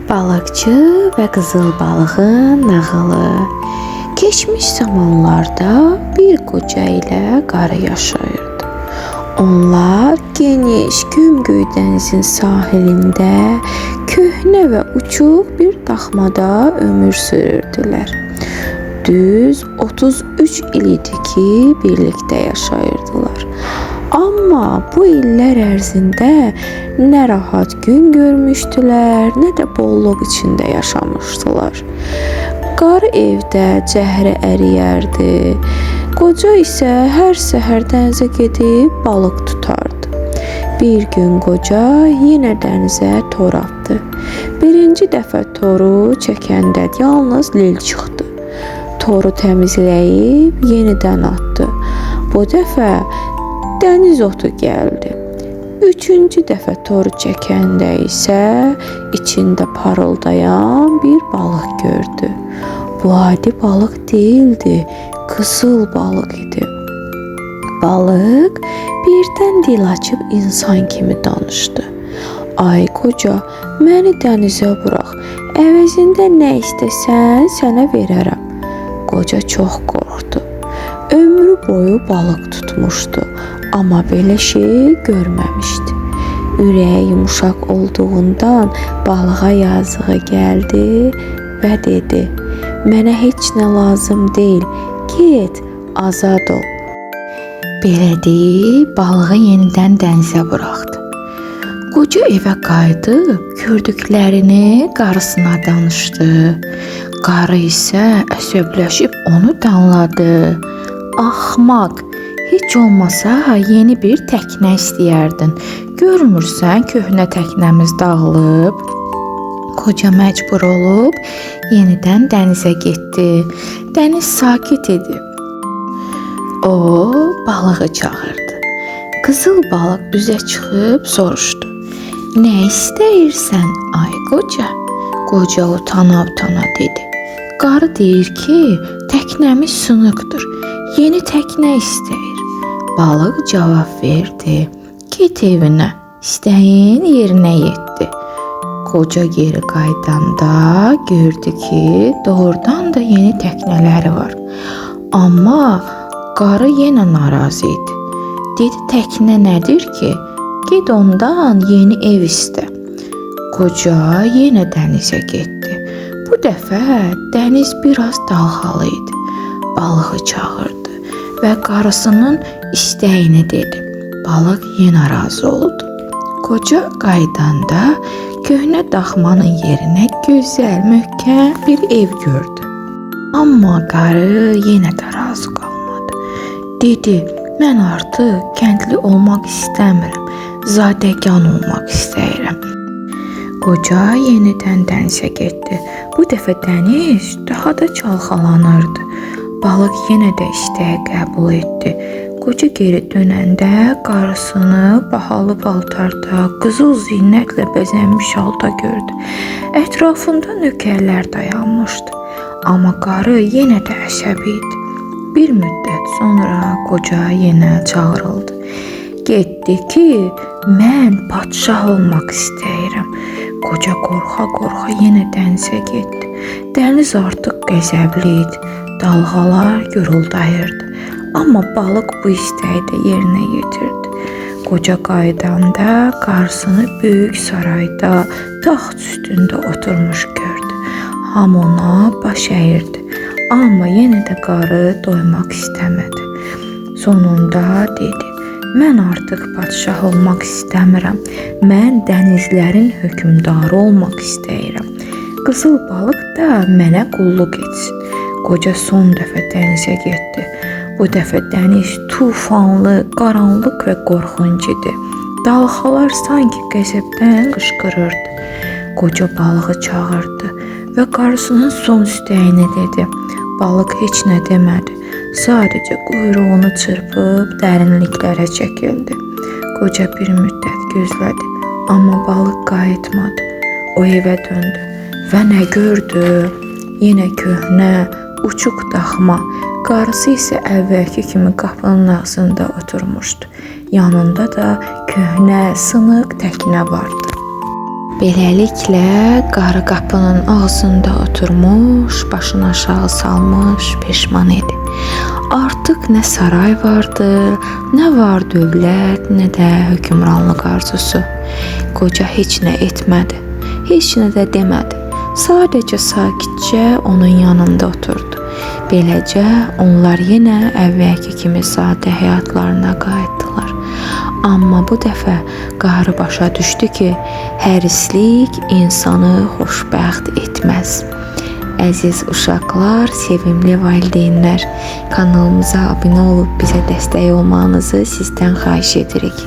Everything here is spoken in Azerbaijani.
Balıkçı və qızıl balığın nağılı. Keçmiş zamanlarda bir qoca ilə qarı yaşayırdı. Onlar geniş gömgöy dənizin sahilində köhnə və uçuq bir daxmada ömür sürürdülər. Düz 33 il idi ki, birlikdə yaşayırdılar. Amma bu illər ərzində nə rahat gün görmüşdülər, nə də bolluq içində yaşamışdılar. Qarı evdə cəhri əriyərdi. Qoca isə hər səhər dənizə gedib balıq tutardı. Bir gün qoca yenə dənizə tor atdı. Birinci dəfə toru çəkəndə yalnız lil çıxdı. Toru təmizləyib yenidən atdı. Bu dəfə dəniz otu gəldi. Üçüncü dəfə toru çəkəndə isə içində parıldayan bir balıq gördü. Bu adi balıq değildi, qızıl balıq idi. Balıq birdən dil açıb insan kimi danışdı. Ay qoca, məni dənizə burax. Əvəzində nə istəsən sənə verərəm. Qoca çox qorxdu. Ömrü boyu balıq tutmuşdu, amma belə şey görməmişdi. Ürəyi yumuşaq olduğundan balığa yazığı gəldi və dedi: "Mənə heç nə lazım deyil, get, azad ol." Belə deyib balığı yenidən dənizə buraxdı. Qoca evə qayıdıb gördüklərini qarısına danışdı. Qarı isə əsəbləşib onu danladı. Axmaq, heç olmasa yeni bir təknə istəyərdin. Görmürsən köhnə təknəmiz dağılıb. Qoca məcbur olub yenidən dənizə getdi. Dəniz sakit idi. O balığı çağırdı. Qızıl balıq üzə çıxıb soruşdu: "Nə istəyirsən, ay qoca?" Qoca utana-utana dedi: "Qarı deyir ki, təknəmiz sınıqdır. Yeni təknə istəyir." Balıq cavab verdi: "Get evinə, istəyin yerinə yetdi." Qoca geri qayıdanda gördü ki, doğrudan da yeni təknələri var. Amma qarı yenə narazı idi. Dedi: "Təknə nədir ki? Get ondan yeni ev istə." Qoca yenə dənizə getdi. Bu dəfə dəniz biraz dalğalı idi. Balığı çağırdı və qarısının istəyini dedi. Balıq yenə razı oldu. Qoca qayıdanda köhnə daxmanın yerinə gözəl, möhkəm bir ev gördü. Amma qarı yenə də razı qalmadı. Dedi: "Mən artıq kəndli olmaq istəmirəm, zadəgan olmaq istəyirəm." Qoca yenidən dənizə getdi. Bu dəfə dəniz daha da çalxalanırdı. Balıq yenə də istəyi qəbul etdi. Qoca geri dönəndə qarısını bahalı paltarda, qızıl zinətlə bəzənmiş halda gördü. Ətrafında nökərlər dayanmışdı. Amma qarı yenə də əsəbi idi. Bir müddət sonra qoca yenə çağırıldı. Getdi ki, "Mən padşah olmaq istəyirəm." Qoca qorxa-qorxa yenə dənizə getdi. Dəniz artıq qəzəbli idi. Dalğalar guruldayırdı. Amma balıq bu istəyi də yerinə yetirdi. Qoca qayıdanda qarısını böyük sarayda, taxt üstündə oturmuş gördü. Hamı ona baş əyirdi. Amma yenə də qarı doymaq istəmədi. Sonunda dedi: "Mən artıq padşah olmaq istəmirəm. Mən dənizlərin hökmdarı olmaq istəyirəm. Qızıl balıq da mənə qulluq etsin." Qoca son dəfə dənizə getdi. Bu dəfə dəniz tufanlı, qaranlıq və qorxunc idi. Dalğalar sanki qəzəbdən qışqırırdı. Qoca balığı çağırdı və qarısının son istəyini dedi. Balıq heç nə demədi. Sadəcə quyruğunu çırpıb dərinliklərə çəkildi. Qoca bir müddət gözlədi, amma balıq qayıtmadı. O evə döndü və nə gördü? Yenə köhnə, uçuq daxma. Qarısı isə əvvəlki kimi qapının ağzında oturmuşdu. Yanında da köhnə, sınıq təknə vardı. Beləliklə qarı qapının ağzında oturmuş, başını aşağı salmış, peşman idi. Artıq nə saray vardı, nə var dövlət, nə də hökmranlıq arzusu. Qoca heç nə etmədi, heç nə də demədi. Sadəcə sakitcə onun yanında oturdu. Beləcə onlar yenə əvvəlki kimi sadə həyatlarına qayıtdılar. Amma bu dəfə qarı başa düşdü ki, hərislik insanı xoşbəxt etməz. Əziz uşaqlar, sevimli valideynlər, kanalımıza abunə olub bizə dəstək olmanızı sizdən xahiş edirik.